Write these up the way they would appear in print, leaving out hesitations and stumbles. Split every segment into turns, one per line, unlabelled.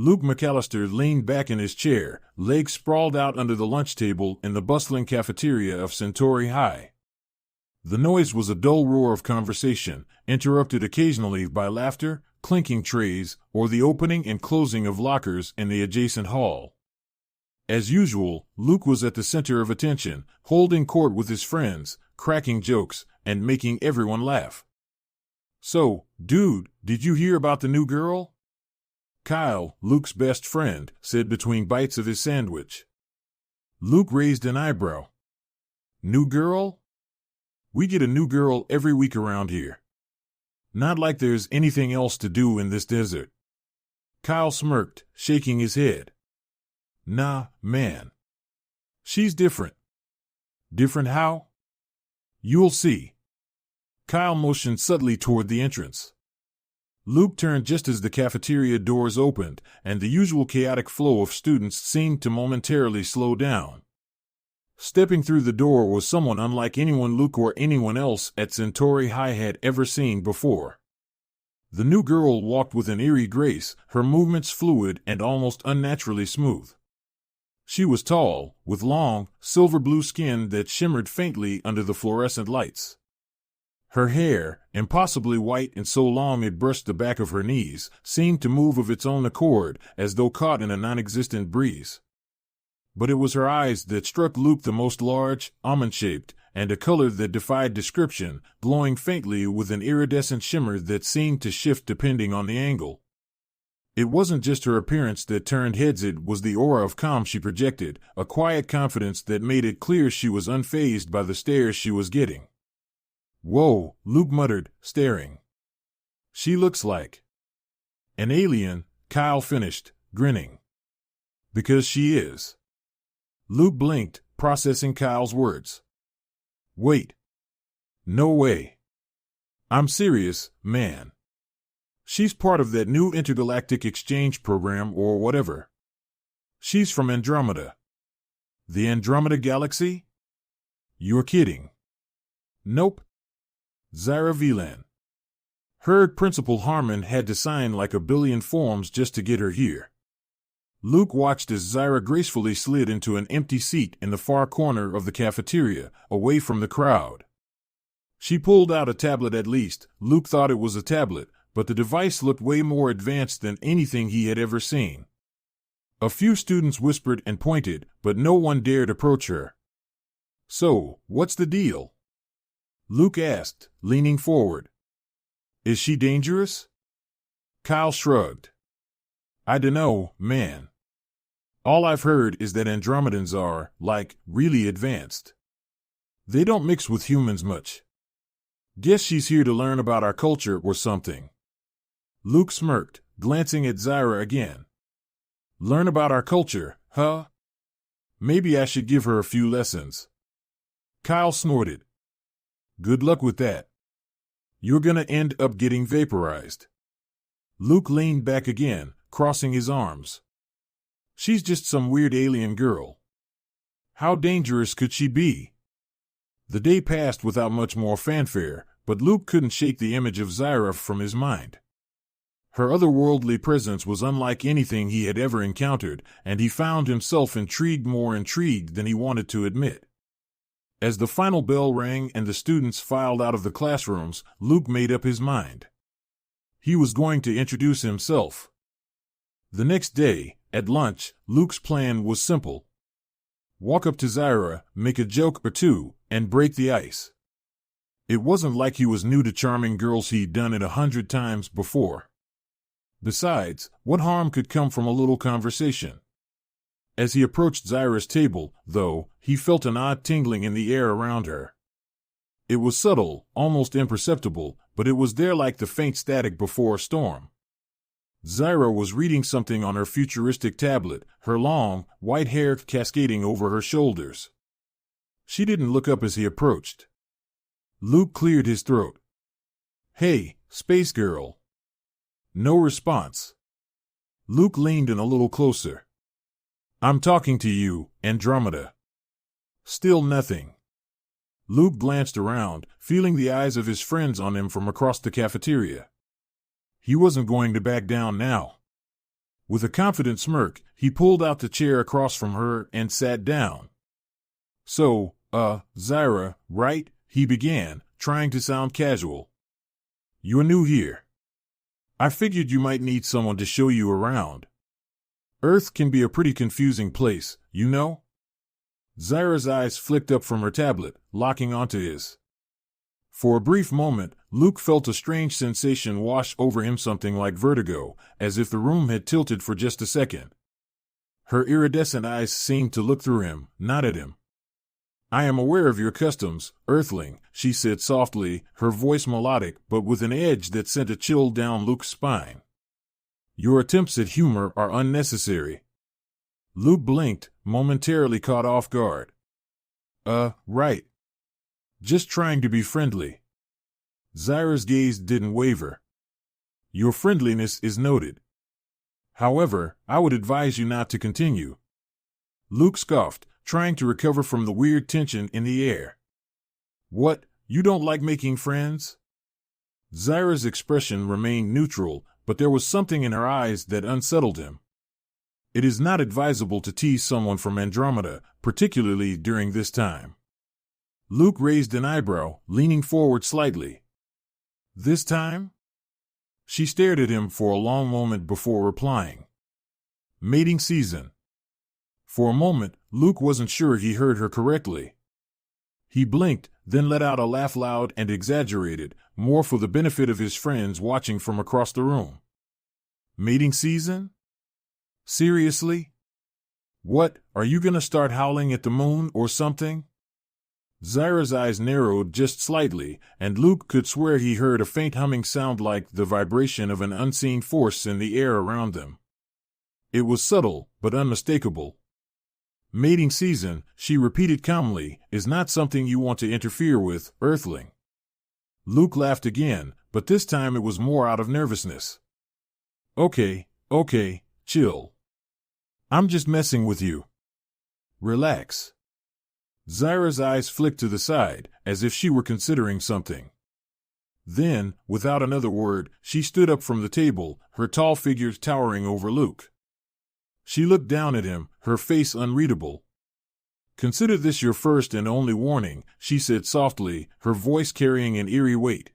Luke McAllister leaned back in his chair, legs sprawled out under the lunch table in the bustling cafeteria of Centauri High. The noise was a dull roar of conversation, interrupted occasionally by laughter, clinking trays, or the opening and closing of lockers in the adjacent hall. As usual, Luke was at the center of attention, holding court with his friends, cracking jokes, and making everyone laugh. "So, dude, did you hear about the new girl?" Kyle, Luke's best friend, said between bites of his sandwich. Luke raised an eyebrow. "New girl? We get a new girl every week around here. Not like there's anything else to do in this desert." Kyle smirked, shaking his head. "Nah, man. She's different." "Different how?" "You'll see." Kyle motioned subtly toward the entrance. Luke turned just as the cafeteria doors opened, and the usual chaotic flow of students seemed to momentarily slow down. Stepping through the door was someone unlike anyone Luke or anyone else at Centauri High had ever seen before. The new girl walked with an eerie grace, her movements fluid and almost unnaturally smooth. She was tall, with long, silver-blue skin that shimmered faintly under the fluorescent lights. Her hair, impossibly white and so long it brushed the back of her knees, seemed to move of its own accord, as though caught in a non-existent breeze. But it was her eyes that struck Luke the most, large, almond-shaped, and a color that defied description, glowing faintly with an iridescent shimmer that seemed to shift depending on the angle. It wasn't just her appearance that turned heads, it was the aura of calm she projected, a quiet confidence that made it clear she was unfazed by the stares she was getting. "Whoa," Luke muttered, staring. "She looks like an alien," Kyle finished, grinning. "Because she is." Luke blinked, processing Kyle's words. "Wait. No way. I'm serious, man. She's part of that new intergalactic exchange program or whatever. She's from Andromeda." "The Andromeda Galaxy?" "You're kidding." "Nope. Zyra Velan. Heard Principal Harmon had to sign like 1,000,000,000 forms just to get her here." Luke watched as Zyra gracefully slid into an empty seat in the far corner of the cafeteria, away from the crowd. She pulled out a tablet. At least, Luke thought it was a tablet, but the device looked way more advanced than anything he had ever seen. A few students whispered and pointed, but no one dared approach her. "So, what's the deal?" Luke asked, leaning forward. "Is she dangerous?" Kyle shrugged. "I dunno, man. All I've heard is that Andromedans are, like, really advanced. They don't mix with humans much. Guess she's here to learn about our culture or something." Luke smirked, glancing at Zyra again. "Learn about our culture, huh? Maybe I should give her a few lessons." Kyle snorted. "Good luck with that. You're gonna end up getting vaporized." Luke leaned back again, crossing his arms. "She's just some weird alien girl. How dangerous could she be?" The day passed without much more fanfare, but Luke couldn't shake the image of Zyra from his mind. Her otherworldly presence was unlike anything he had ever encountered, and he found himself more intrigued than he wanted to admit. As the final bell rang and the students filed out of the classrooms, Luke made up his mind. He was going to introduce himself. The next day, at lunch, Luke's plan was simple. Walk up to Zyra, make a joke or two, and break the ice. It wasn't like he was new to charming girls. He'd done it 100 times before. Besides, what harm could come from a little conversation? As he approached Zyra's table, though, he felt an odd tingling in the air around her. It was subtle, almost imperceptible, but it was there like the faint static before a storm. Zyra was reading something on her futuristic tablet, her long, white hair cascading over her shoulders. She didn't look up as he approached. Luke cleared his throat. "Hey, space girl." No response. Luke leaned in a little closer. "I'm talking to you, Andromeda." Still nothing. Luke glanced around, feeling the eyes of his friends on him from across the cafeteria. He wasn't going to back down now. With a confident smirk, he pulled out the chair across from her and sat down. So, Zyra, right? He began, trying to sound casual. You're new here. I figured you might need someone to show you around. Earth can be a pretty confusing place, you know? Zyra's eyes flicked up from her tablet, locking onto his. For a brief moment, Luke felt a strange sensation wash over him, something like vertigo, as if the room had tilted for just a second. Her iridescent eyes seemed to look through him, not at him. I am aware of your customs, Earthling, she said softly, her voice melodic but with an edge that sent a chill down Luke's spine. Your attempts at humor are unnecessary. Luke blinked, momentarily caught off guard. Right. Just trying to be friendly. Zyra's gaze didn't waver. Your friendliness is noted. However, I would advise you not to continue. Luke scoffed, trying to recover from the weird tension in the air. What, you don't like making friends? Zyra's expression remained neutral, but there was something in her eyes that unsettled him. It is not advisable to tease someone from Andromeda, particularly during this time. Luke raised an eyebrow, leaning forward slightly. This time? She stared at him for a long moment before replying. Mating season. For a moment, Luke wasn't sure he heard her correctly. He blinked, then let out a laugh, loud and exaggerated, more for the benefit of his friends watching from across the room. Mating season? Seriously? What, are you gonna start howling at the moon or something? Zyra's eyes narrowed just slightly, and Luke could swear he heard a faint humming sound like the vibration of an unseen force in the air around them. It was subtle, but unmistakable. Mating season, she repeated calmly, is not something you want to interfere with, Earthling. Luke laughed again, but this time it was more out of nervousness. Okay, chill. I'm just messing with you. Relax. Zyra's eyes flicked to the side, as if she were considering something. Then, without another word, she stood up from the table, her tall figure towering over Luke. She looked down at him, her face unreadable. Consider this your first and only warning, she said softly, her voice carrying an eerie weight.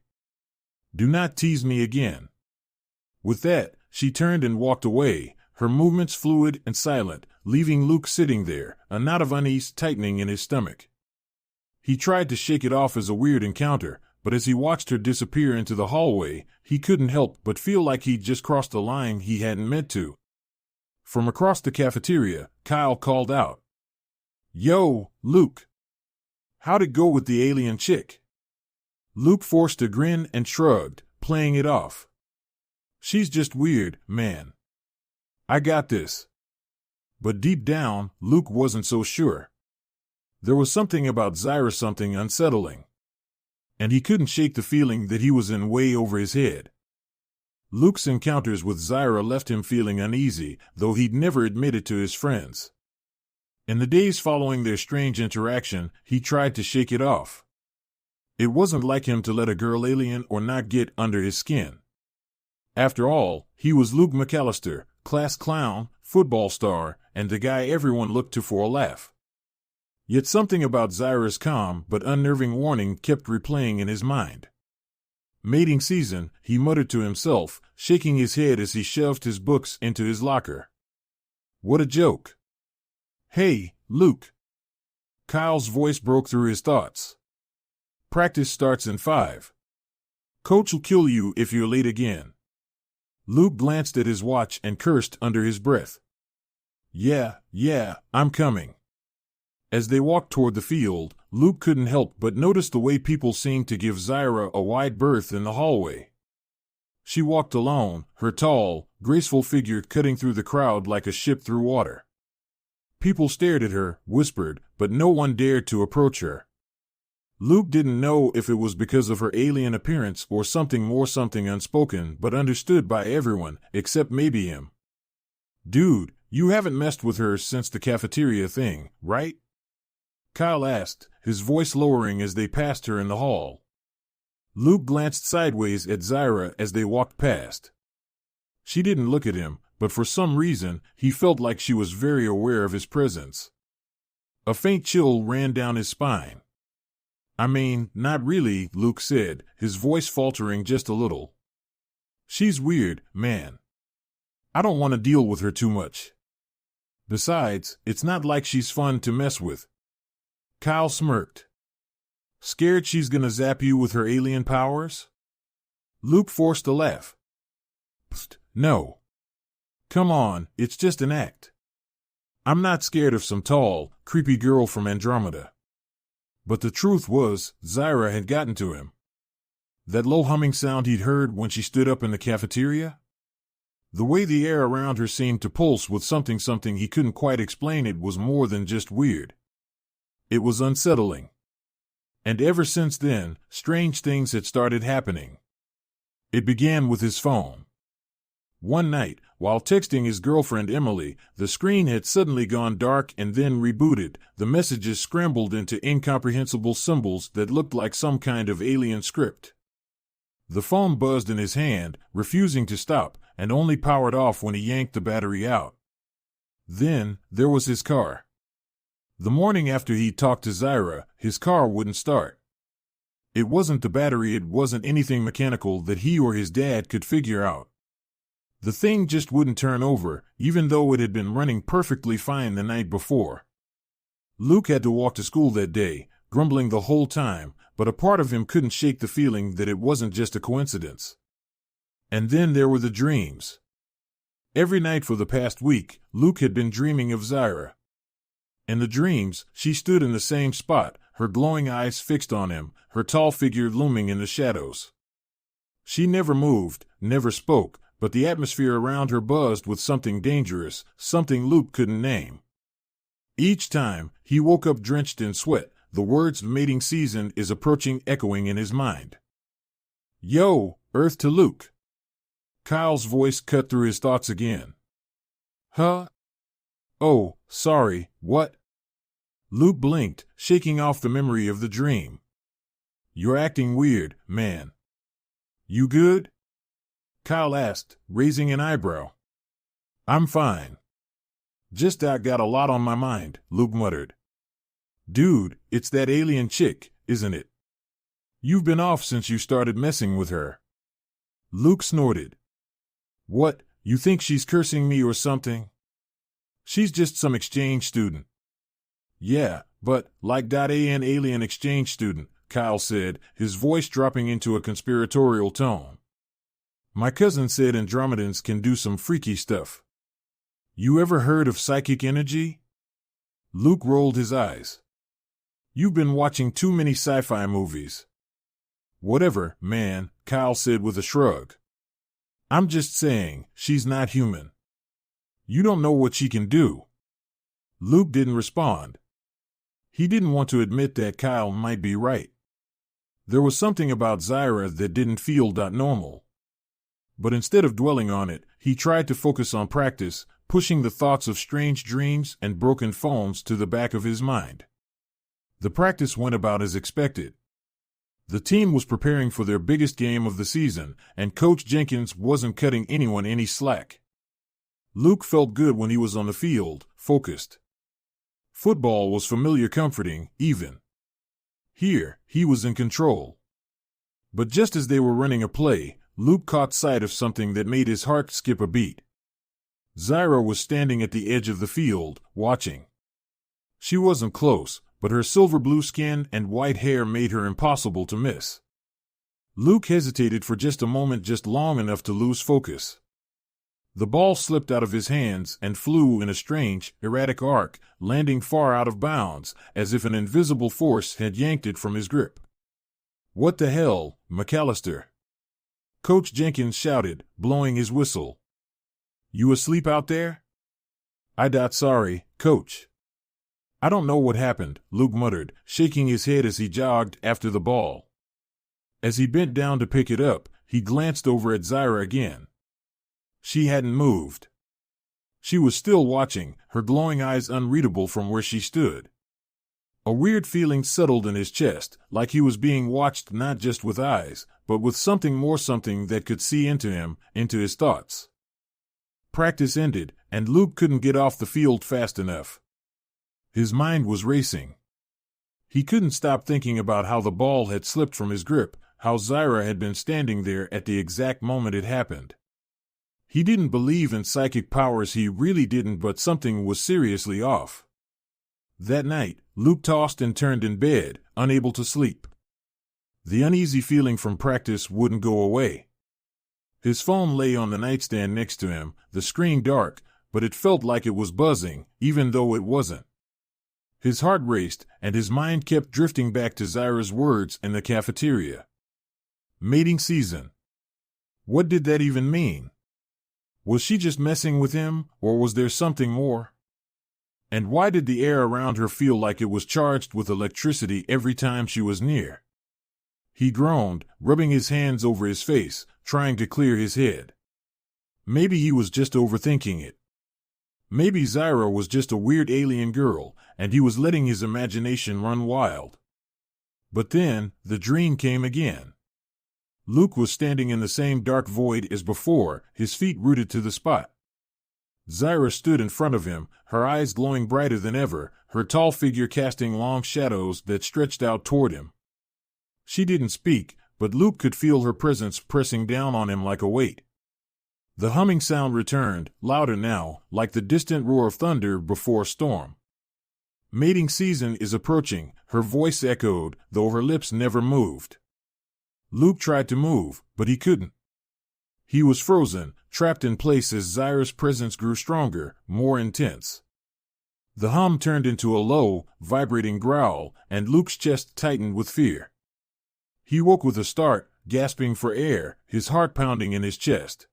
Do not tease me again. With that, she turned and walked away, her movements fluid and silent, leaving Luke sitting there, a knot of unease tightening in his stomach. He tried to shake it off as a weird encounter, but as he watched her disappear into the hallway, he couldn't help but feel like he'd just crossed a line he hadn't meant to. From across the cafeteria, Kyle called out. Yo, Luke. How'd it go with the alien chick? Luke forced a grin and shrugged, playing it off. She's just weird, man. I got this. But deep down, Luke wasn't so sure. There was something about Zyra, something unsettling. And he couldn't shake the feeling that he was in way over his head. Luke's encounters with Zyra left him feeling uneasy, though he'd never admit it to his friends. In the days following their strange interaction, he tried to shake it off. It wasn't like him to let a girl alien or not get under his skin. After all, he was Luke McAllister, class clown, football star, and the guy everyone looked to for a laugh. Yet something about Zyra's calm but unnerving warning kept replaying in his mind. Mating season, he muttered to himself, shaking his head as he shoved his books into his locker. What a joke. Hey, Luke. Kyle's voice broke through his thoughts. Practice starts in 5. Coach will kill you if you're late again. Luke glanced at his watch and cursed under his breath. Yeah, I'm coming. As they walked toward the field, Luke couldn't help but notice the way people seemed to give Zyra a wide berth in the hallway. She walked alone, her tall, graceful figure cutting through the crowd like a ship through water. People stared at her, whispered, but no one dared to approach her. Luke didn't know if it was because of her alien appearance or something unspoken but understood by everyone, except maybe him. Dude, you haven't messed with her since the cafeteria thing, right? Kyle asked, his voice lowering as they passed her in the hall. Luke glanced sideways at Zyra as they walked past. She didn't look at him, but for some reason, he felt like she was very aware of his presence. A faint chill ran down his spine. I mean, not really, Luke said, his voice faltering just a little. She's weird, man. I don't want to deal with her too much. Besides, it's not like she's fun to mess with. Kyle smirked. Scared she's gonna zap you with her alien powers? Luke forced a laugh. Psst, no. Come on, it's just an act. I'm not scared of some tall, creepy girl from Andromeda. But the truth was, Zyra had gotten to him. That low humming sound he'd heard when she stood up in the cafeteria? The way the air around her seemed to pulse with something he couldn't quite explain, it was more than just weird. It was unsettling. And ever since then, strange things had started happening. It began with his phone. One night, while texting his girlfriend Emily, the screen had suddenly gone dark and then rebooted, the messages scrambled into incomprehensible symbols that looked like some kind of alien script. The phone buzzed in his hand, refusing to stop, and only powered off when he yanked the battery out. Then, there was his car. The morning after he talked to Zyra, his car wouldn't start. It wasn't the battery, it wasn't anything mechanical that he or his dad could figure out. The thing just wouldn't turn over, even though it had been running perfectly fine the night before. Luke had to walk to school that day, grumbling the whole time, but a part of him couldn't shake the feeling that it wasn't just a coincidence. And then there were the dreams. Every night for the past week, Luke had been dreaming of Zyra. In the dreams, she stood in the same spot, her glowing eyes fixed on him, her tall figure looming in the shadows. She never moved, never spoke, but the atmosphere around her buzzed with something dangerous, something Luke couldn't name. Each time, he woke up drenched in sweat, the words "mating season is approaching" echoing in his mind. Yo, Earth to Luke. Kyle's voice cut through his thoughts again. Huh? Oh, sorry, what? Luke blinked, shaking off the memory of the dream. You're acting weird, man. You good? Kyle asked, raising an eyebrow. I'm fine. Just got a lot on my mind, Luke muttered. Dude, it's that alien chick, isn't it? You've been off since you started messing with her. Luke snorted. What, you think she's cursing me or something? She's just some exchange student. Yeah, but, like an alien exchange student, Kyle said, his voice dropping into a conspiratorial tone. My cousin said Andromedans can do some freaky stuff. You ever heard of psychic energy? Luke rolled his eyes. You've been watching too many sci-fi movies. Whatever, man, Kyle said with a shrug. I'm just saying, she's not human. You don't know what she can do. Luke didn't respond. He didn't want to admit that Kyle might be right. There was something about Zyra that didn't feel normal. But instead of dwelling on it, he tried to focus on practice, pushing the thoughts of strange dreams and broken phones to the back of his mind. The practice went about as expected. The team was preparing for their biggest game of the season, and Coach Jenkins wasn't cutting anyone any slack. Luke felt good when he was on the field, focused. Football was familiar, comforting, even. Here, he was in control. But just as they were running a play, Luke caught sight of something that made his heart skip a beat. Zyra was standing at the edge of the field, watching. She wasn't close, but her silver blue skin and white hair made her impossible to miss. Luke hesitated for just a moment, just long enough to lose focus. The ball slipped out of his hands and flew in a strange, erratic arc, landing far out of bounds, as if an invisible force had yanked it from his grip. What the hell, McAllister? Coach Jenkins shouted, blowing his whistle. You asleep out there? Sorry, Coach. I don't know what happened, Luke muttered, shaking his head as he jogged after the ball. As he bent down to pick it up, he glanced over at Zyra again. She hadn't moved. She was still watching, her glowing eyes unreadable from where she stood. A weird feeling settled in his chest, like he was being watched not just with eyes, but with something more, something that could see into him, into his thoughts. Practice ended, and Luke couldn't get off the field fast enough. His mind was racing. He couldn't stop thinking about how the ball had slipped from his grip, how Zyra had been standing there at the exact moment it happened. He didn't believe in psychic powers, he really didn't, but something was seriously off. That night, Luke tossed and turned in bed, unable to sleep. The uneasy feeling from practice wouldn't go away. His phone lay on the nightstand next to him, the screen dark, but it felt like it was buzzing, even though it wasn't. His heart raced, and his mind kept drifting back to Zyra's words in the cafeteria. Mating season. What did that even mean? Was she just messing with him, or was there something more? And why did the air around her feel like it was charged with electricity every time she was near? He groaned, rubbing his hands over his face, trying to clear his head. Maybe he was just overthinking it. Maybe Zyra was just a weird alien girl, and he was letting his imagination run wild. But then, the dream came again. Luke was standing in the same dark void as before, his feet rooted to the spot. Zyra stood in front of him, her eyes glowing brighter than ever, her tall figure casting long shadows that stretched out toward him. She didn't speak, but Luke could feel her presence pressing down on him like a weight. The humming sound returned, louder now, like the distant roar of thunder before a storm. Mating season is approaching, her voice echoed, though her lips never moved. Luke tried to move, but he couldn't. He was frozen, trapped in place as Zyra's presence grew stronger, more intense. The hum turned into a low, vibrating growl, and Luke's chest tightened with fear. He woke with a start, gasping for air, his heart pounding in his chest.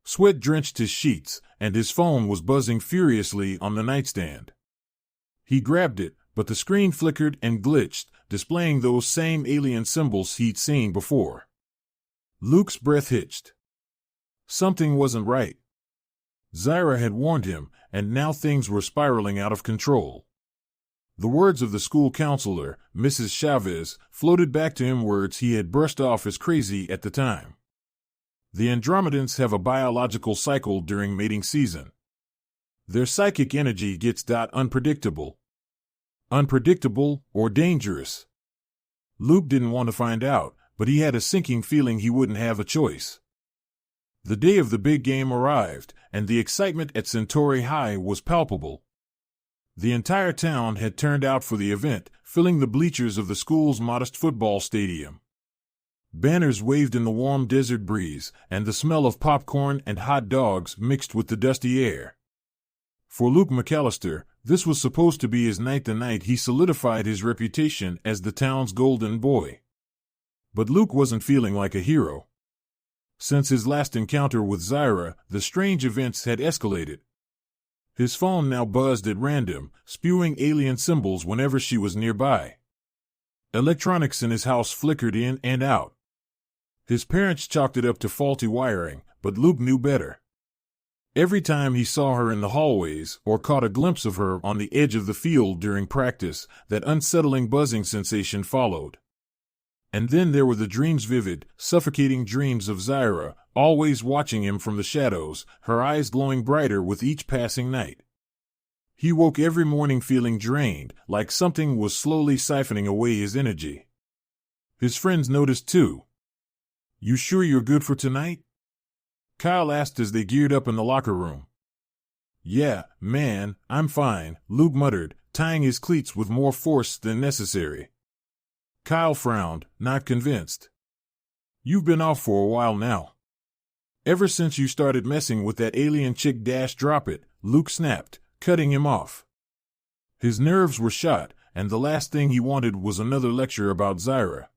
Sweat drenched his sheets, and his phone was buzzing furiously on the nightstand. He grabbed it, but the screen flickered and glitched, displaying those same alien symbols he'd seen before. Luke's breath hitched. Something wasn't right. Zyra had warned him, and now things were spiraling out of control. The words of the school counselor, Mrs. Chavez, floated back to him, words he had brushed off as crazy at the time. The Andromedans have a biological cycle during mating season. Their psychic energy gets unpredictable. Unpredictable or dangerous. Luke didn't want to find out, but he had a sinking feeling he wouldn't have a choice. The day of the big game arrived, and the excitement at Centauri High was palpable. The entire town had turned out for the event, filling the bleachers of the school's modest football stadium. Banners waved in the warm desert breeze, and the smell of popcorn and hot dogs mixed with the dusty air. For Luke McAllister, this was supposed to be his night, the night he solidified his reputation as the town's golden boy. But Luke wasn't feeling like a hero. Since his last encounter with Zyra, the strange events had escalated. His phone now buzzed at random, spewing alien symbols whenever she was nearby. Electronics in his house flickered in and out. His parents chalked it up to faulty wiring, but Luke knew better. Every time he saw her in the hallways or caught a glimpse of her on the edge of the field during practice, that unsettling buzzing sensation followed. And then there were the dreams, vivid, suffocating dreams of Zyra, always watching him from the shadows, her eyes glowing brighter with each passing night. He woke every morning feeling drained, like something was slowly siphoning away his energy. His friends noticed too. "You sure you're good for tonight?" Kyle asked as they geared up in the locker room. "Yeah, man, I'm fine," Luke muttered, tying his cleats with more force than necessary. Kyle frowned, not convinced. "You've been off for a while now." "Ever since you started messing with that alien chick, drop it," Luke snapped, cutting him off. His nerves were shot, and the last thing he wanted was another lecture about Zyra.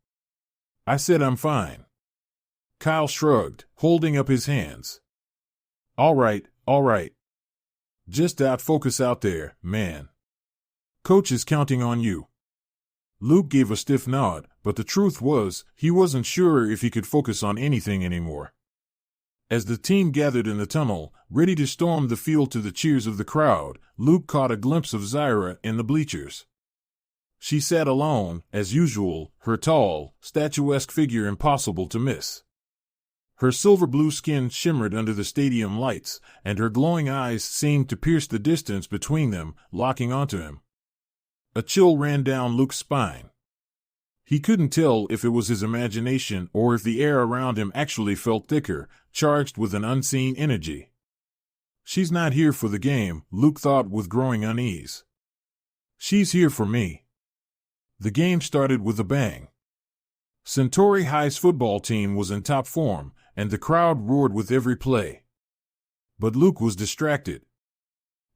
"I said I'm fine." Kyle shrugged, holding up his hands. All right. Just focus out there, man. Coach is counting on you." Luke gave a stiff nod, but the truth was, he wasn't sure if he could focus on anything anymore. As the team gathered in the tunnel, ready to storm the field to the cheers of the crowd, Luke caught a glimpse of Zyra in the bleachers. She sat alone, as usual, her tall, statuesque figure impossible to miss. Her silver-blue skin shimmered under the stadium lights, and her glowing eyes seemed to pierce the distance between them, locking onto him. A chill ran down Luke's spine. He couldn't tell if it was his imagination or if the air around him actually felt thicker, charged with an unseen energy. She's not here for the game, Luke thought with growing unease. She's here for me. The game started with a bang. Centauri High's football team was in top form, and the crowd roared with every play. But Luke was distracted.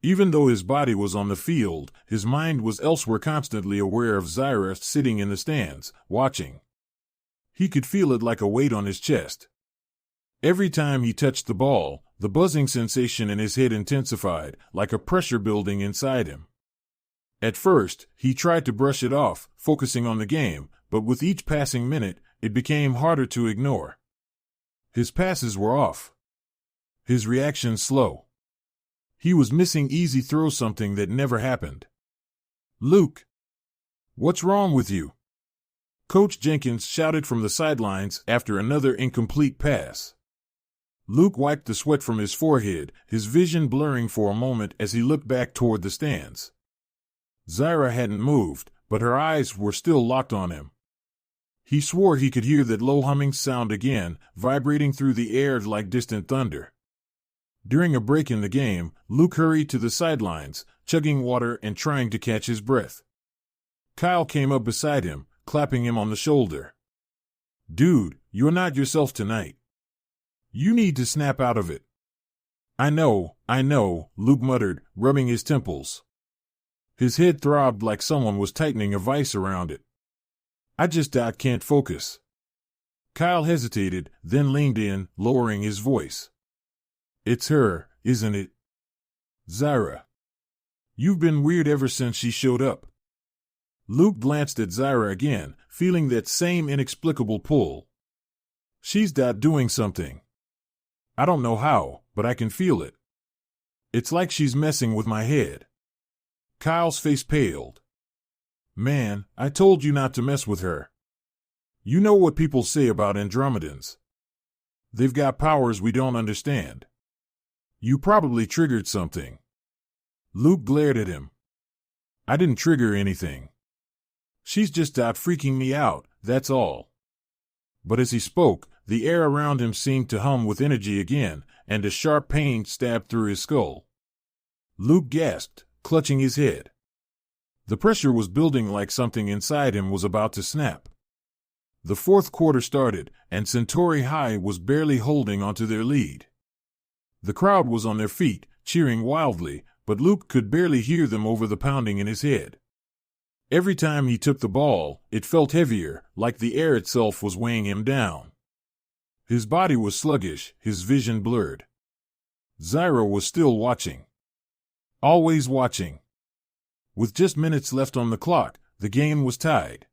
Even though his body was on the field, his mind was elsewhere, constantly aware of Zyra sitting in the stands, watching. He could feel it like a weight on his chest. Every time he touched the ball, the buzzing sensation in his head intensified, like a pressure building inside him. At first, he tried to brush it off, focusing on the game, but with each passing minute, it became harder to ignore. His passes were off. His reactions slow. He was missing easy throws, something that never happened. "Luke! What's wrong with you?" Coach Jenkins shouted from the sidelines after another incomplete pass. Luke wiped the sweat from his forehead, his vision blurring for a moment as he looked back toward the stands. Zyra hadn't moved, but her eyes were still locked on him. He swore he could hear that low humming sound again, vibrating through the air like distant thunder. During a break in the game, Luke hurried to the sidelines, chugging water and trying to catch his breath. Kyle came up beside him, clapping him on the shoulder. "Dude, you're not yourself tonight. You need to snap out of it." I know, Luke muttered, rubbing his temples. His head throbbed like someone was tightening a vice around it. I can't focus." Kyle hesitated, then leaned in, lowering his voice. "It's her, isn't it? Zyra. You've been weird ever since she showed up." Luke glanced at Zyra again, feeling that same inexplicable pull. "She's doing something. I don't know how, but I can feel it. It's like she's messing with my head." Kyle's face paled. "Man, I told you not to mess with her. You know what people say about Andromedans. They've got powers we don't understand. You probably triggered something." Luke glared at him. "I didn't trigger anything. She's just freaking me out, that's all." But as he spoke, the air around him seemed to hum with energy again, and a sharp pain stabbed through his skull. Luke gasped, clutching his head. The pressure was building, like something inside him was about to snap. The fourth quarter started, and Centauri High was barely holding onto their lead. The crowd was on their feet, cheering wildly, but Luke could barely hear them over the pounding in his head. Every time he took the ball, it felt heavier, like the air itself was weighing him down. His body was sluggish, his vision blurred. Zyra was still watching. Always watching. With just minutes left on the clock, the game was tied.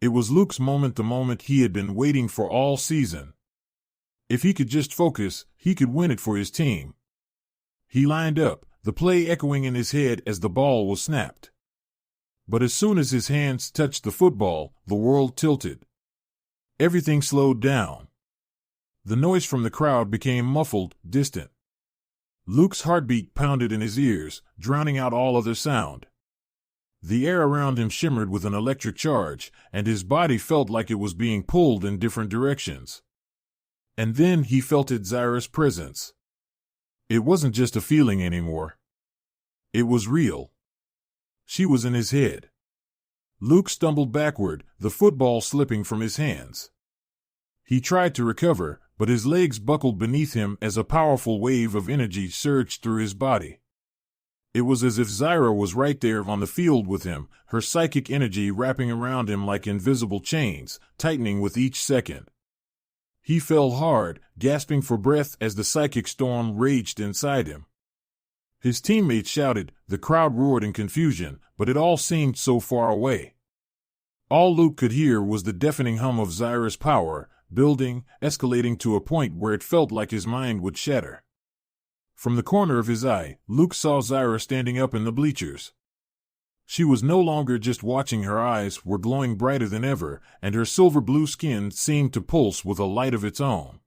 It was Luke's moment, the moment he had been waiting for all season. If he could just focus, he could win it for his team. He lined up, the play echoing in his head as the ball was snapped. But as soon as his hands touched the football, the world tilted. Everything slowed down. The noise from the crowd became muffled, distant. Luke's heartbeat pounded in his ears, drowning out all other sound. The air around him shimmered with an electric charge, and his body felt like it was being pulled in different directions. And then he felt Zyra's presence. It wasn't just a feeling anymore. It was real. She was in his head. Luke stumbled backward, the football slipping from his hands. He tried to recover, but his legs buckled beneath him as a powerful wave of energy surged through his body. It was as if Zyra was right there on the field with him, her psychic energy wrapping around him like invisible chains, tightening with each second. He fell hard, gasping for breath as the psychic storm raged inside him. His teammates shouted, the crowd roared in confusion, but it all seemed so far away. All Luke could hear was the deafening hum of Zyra's power, building, escalating to a point where it felt like his mind would shatter. From the corner of his eye, Luke saw Zyra standing up in the bleachers. She was no longer just watching, her eyes were glowing brighter than ever, and her silver-blue skin seemed to pulse with a light of its own.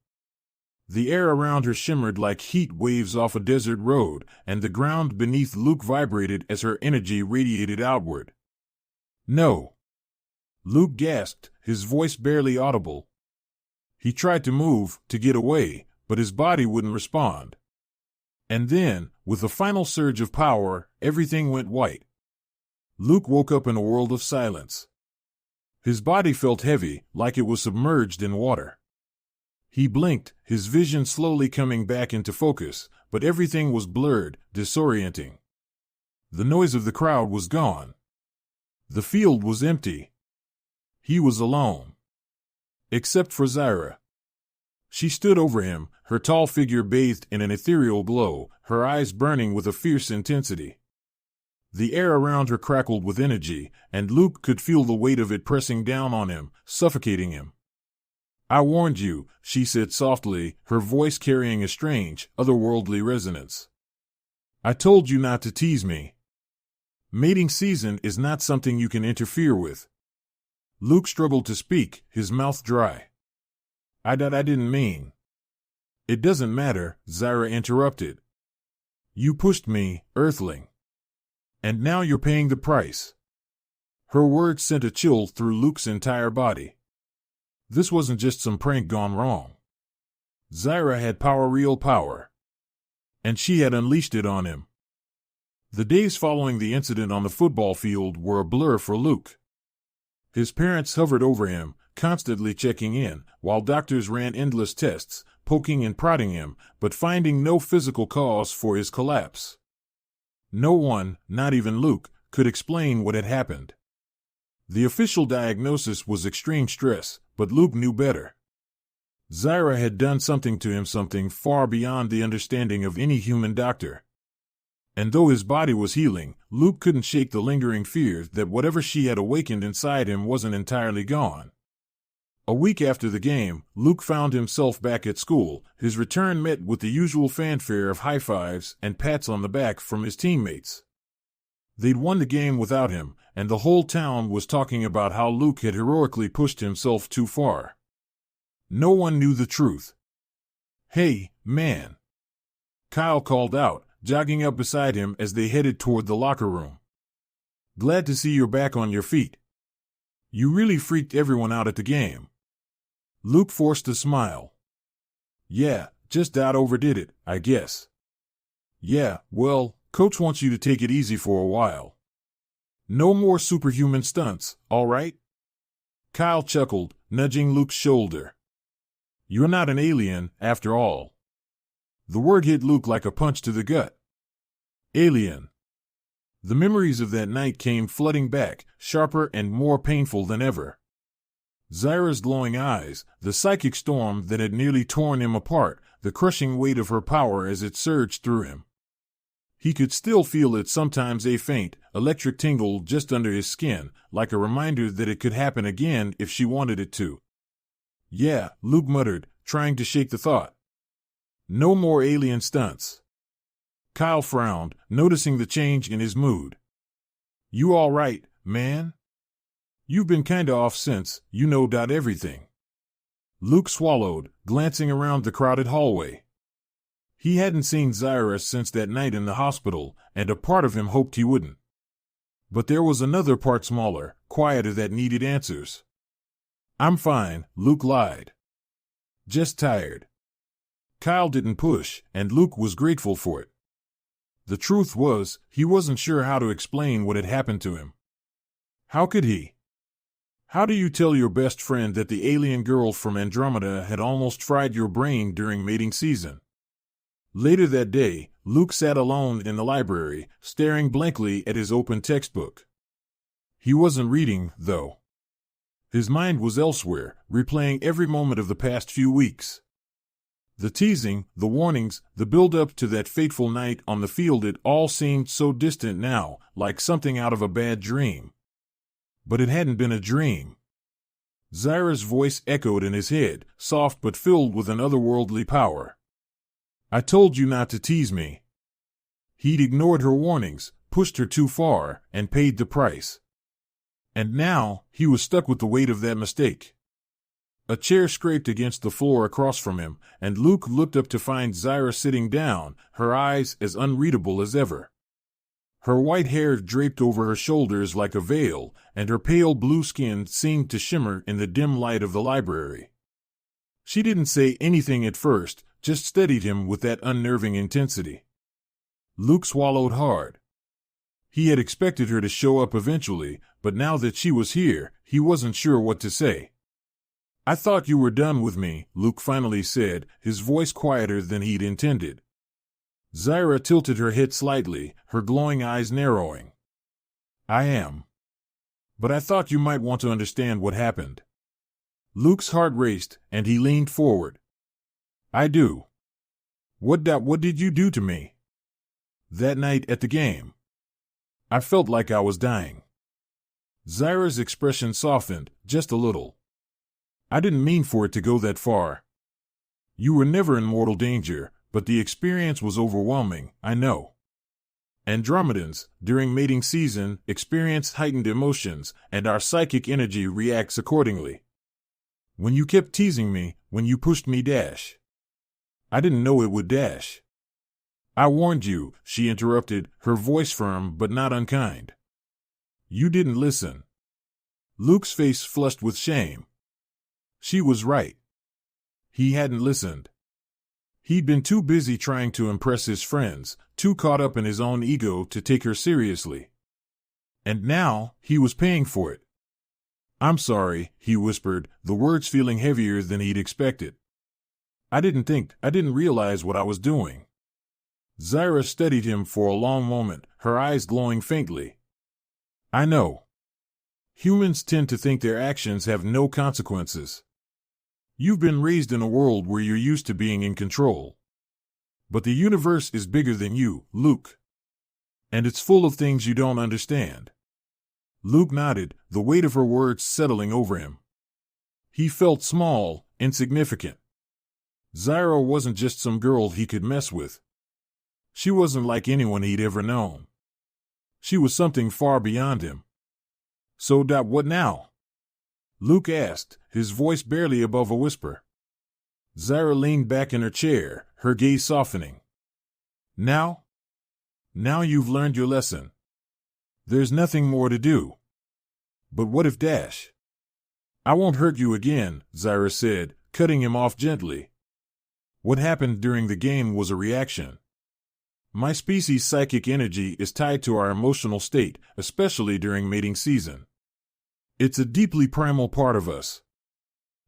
The air around her shimmered like heat waves off a desert road, and the ground beneath Luke vibrated as her energy radiated outward. "No!" Luke gasped, his voice barely audible. He tried to move, to get away, but his body wouldn't respond. And then, with a final surge of power, everything went white. Luke woke up in a world of silence. His body felt heavy, like it was submerged in water. He blinked, his vision slowly coming back into focus, but everything was blurred, disorienting. The noise of the crowd was gone. The field was empty. He was alone. Except for Zyra. She stood over him, her tall figure bathed in an ethereal glow, her eyes burning with a fierce intensity. The air around her crackled with energy, and Luke could feel the weight of it pressing down on him, suffocating him. "I warned you," she said softly, her voice carrying a strange, otherworldly resonance. "I told you not to tease me. Mating season is not something you can interfere with." Luke struggled to speak, his mouth dry. I didn't mean." "It doesn't matter," Zyra interrupted. "You pushed me, Earthling. And now you're paying the price." Her words sent a chill through Luke's entire body. This wasn't just some prank gone wrong. Zyra had power, real power. And she had unleashed it on him. The days following the incident on the football field were a blur for Luke. His parents hovered over him, constantly checking in, while doctors ran endless tests, poking and prodding him, but finding no physical cause for his collapse. No one, not even Luke, could explain what had happened. The official diagnosis was extreme stress, but Luke knew better. Zyra had done something to him, something far beyond the understanding of any human doctor. And though his body was healing, Luke couldn't shake the lingering fear that whatever she had awakened inside him wasn't entirely gone. A week after the game, Luke found himself back at school, his return met with the usual fanfare of high fives and pats on the back from his teammates. They'd won the game without him, and the whole town was talking about how Luke had heroically pushed himself too far. No one knew the truth. "Hey, man," Kyle called out, jogging up beside him as they headed toward the locker room. "Glad to see you're back on your feet. You really freaked everyone out at the game." Luke forced a smile. "Yeah, just overdid it, I guess." "Yeah, well, Coach wants you to take it easy for a while. No more superhuman stunts, all right?" Kyle chuckled, nudging Luke's shoulder. "You're not an alien, after all." The word hit Luke like a punch to the gut. Alien. The memories of that night came flooding back, sharper and more painful than ever. Zyra's glowing eyes, the psychic storm that had nearly torn him apart, the crushing weight of her power as it surged through him. He could still feel it, sometimes a faint, electric tingle just under his skin, like a reminder that it could happen again if she wanted it to. "Yeah," Luke muttered, trying to shake the thought. "No more alien stunts." Kyle frowned, noticing the change in his mood. "You all right, man? You've been kinda off since, everything." Luke swallowed, glancing around the crowded hallway. He hadn't seen Zyra since that night in the hospital, and a part of him hoped he wouldn't. But there was another part, smaller, quieter, that needed answers. "I'm fine," Luke lied. "Just tired." Kyle didn't push, and Luke was grateful for it. The truth was, he wasn't sure how to explain what had happened to him. How could he? How do you tell your best friend that the alien girl from Andromeda had almost fried your brain during mating season? Later that day, Luke sat alone in the library, staring blankly at his open textbook. He wasn't reading, though. His mind was elsewhere, replaying every moment of the past few weeks. The teasing, the warnings, the build-up to that fateful night on the field, it all seemed so distant now, like something out of a bad dream. But it hadn't been a dream. Zyra's voice echoed in his head, soft but filled with an otherworldly power. "I told you not to tease me." He'd ignored her warnings, pushed her too far, and paid the price. And now, he was stuck with the weight of that mistake. A chair scraped against the floor across from him, and Luke looked up to find Zyra sitting down, her eyes as unreadable as ever. Her white hair draped over her shoulders like a veil, and her pale blue skin seemed to shimmer in the dim light of the library. She didn't say anything at first, just studied him with that unnerving intensity. Luke swallowed hard. He had expected her to show up eventually, but now that she was here, he wasn't sure what to say. "I thought you were done with me," Luke finally said, his voice quieter than he'd intended. Zyra tilted her head slightly, her glowing eyes narrowing. "I am. But I thought you might want to understand what happened." Luke's heart raced, and he leaned forward. "I do. What did you do to me?" "That night at the game. I felt like I was dying." Zyra's expression softened, just a little. "I didn't mean for it to go that far. You were never in mortal danger, but the experience was overwhelming, I know. Andromedans, during mating season, experience heightened emotions, and our psychic energy reacts accordingly. When you kept teasing me, when you pushed me dash. I didn't know it would dash." "I warned you," she interrupted, her voice firm but not unkind. "You didn't listen." Luke's face flushed with shame. She was right. He hadn't listened. He'd been too busy trying to impress his friends, too caught up in his own ego to take her seriously. And now, he was paying for it. "I'm sorry," he whispered, the words feeling heavier than he'd expected. I didn't realize what I was doing." Zyra studied him for a long moment, her eyes glowing faintly. "I know. Humans tend to think their actions have no consequences. You've been raised in a world where you're used to being in control. But the universe is bigger than you, Luke. And it's full of things you don't understand." Luke nodded, the weight of her words settling over him. He felt small, insignificant. Zyra wasn't just some girl he could mess with. She wasn't like anyone he'd ever known. She was something far beyond him. "So what now?" Luke asked, his voice barely above a whisper. Zyra leaned back in her chair, her gaze softening. Now you've learned your lesson. There's nothing more to do." "But what if dash?" "I won't hurt you again," Zyra said, cutting him off gently. "What happened during the game was a reaction. My species' psychic energy is tied to our emotional state, especially during mating season. It's a deeply primal part of us.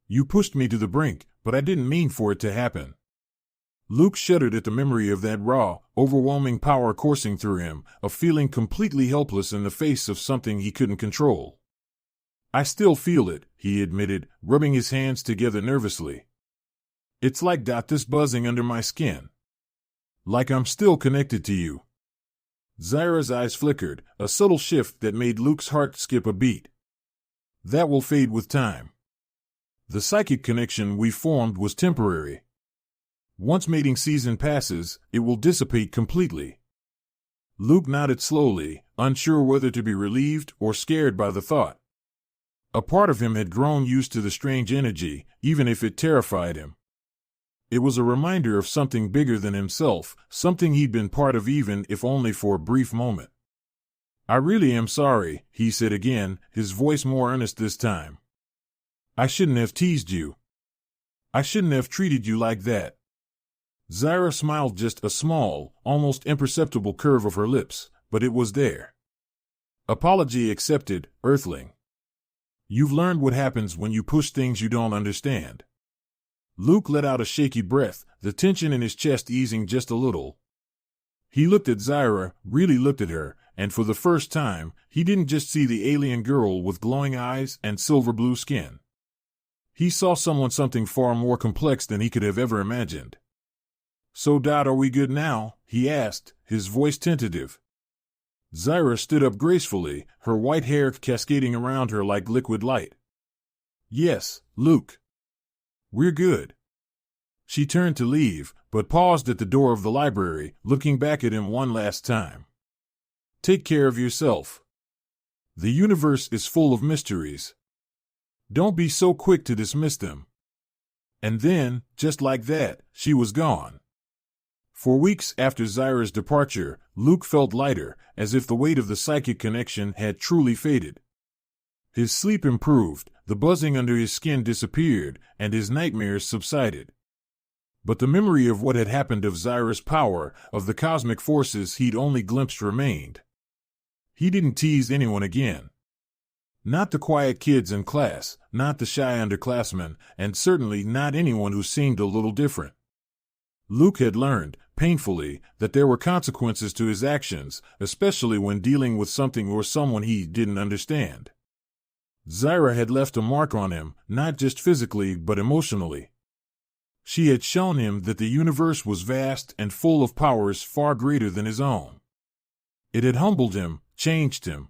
You pushed me to the brink, but I didn't mean for it to happen." Luke shuddered at the memory of that raw, overwhelming power coursing through him, a feeling completely helpless in the face of something he couldn't control. "I still feel it," he admitted, rubbing his hands together nervously. "It's like this buzzing under my skin. Like I'm still connected to you." Zyra's eyes flickered, a subtle shift that made Luke's heart skip a beat. "That will fade with time. The psychic connection we formed was temporary. Once mating season passes, it will dissipate completely." Luke nodded slowly, unsure whether to be relieved or scared by the thought. A part of him had grown used to the strange energy, even if it terrified him. It was a reminder of something bigger than himself, something he'd been part of even if only for a brief moment. "I really am sorry," he said again, his voice more earnest this time. "I shouldn't have teased you. I shouldn't have treated you like that." Zyra smiled, just a small, almost imperceptible curve of her lips, but it was there. "Apology accepted, Earthling. You've learned what happens when you push things you don't understand." Luke let out a shaky breath, the tension in his chest easing just a little. He looked at Zyra, really looked at her, and for the first time, he didn't just see the alien girl with glowing eyes and silver blue skin. He saw something far more complex than he could have ever imagined. "So, are we good now?" he asked, his voice tentative. Zyra stood up gracefully, her white hair cascading around her like liquid light. "Yes, Luke. We're good." She turned to leave, but paused at the door of the library, looking back at him one last time. "Take care of yourself. The universe is full of mysteries. Don't be so quick to dismiss them." And then, just like that, she was gone. For weeks after Zyra's departure, Luke felt lighter, as if the weight of the psychic connection had truly faded. His sleep improved, the buzzing under his skin disappeared, and his nightmares subsided. But the memory of what had happened, of Zyra's power, of the cosmic forces he'd only glimpsed, remained. He didn't tease anyone again. Not the quiet kids in class, not the shy underclassmen, and certainly not anyone who seemed a little different. Luke had learned, painfully, that there were consequences to his actions, especially when dealing with something or someone he didn't understand. Zyra had left a mark on him, not just physically but emotionally. She had shown him that the universe was vast and full of powers far greater than his own. It had humbled him, changed him.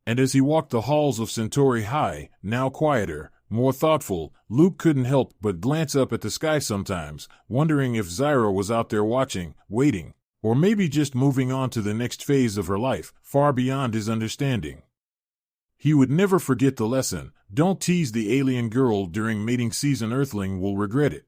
And as he walked the halls of Centauri High, now quieter, more thoughtful, Luke couldn't help but glance up at the sky sometimes, wondering if Zyra was out there watching, waiting, or maybe just moving on to the next phase of her life, far beyond his understanding. He would never forget the lesson: don't tease the alien girl during mating season. Earthling will regret it.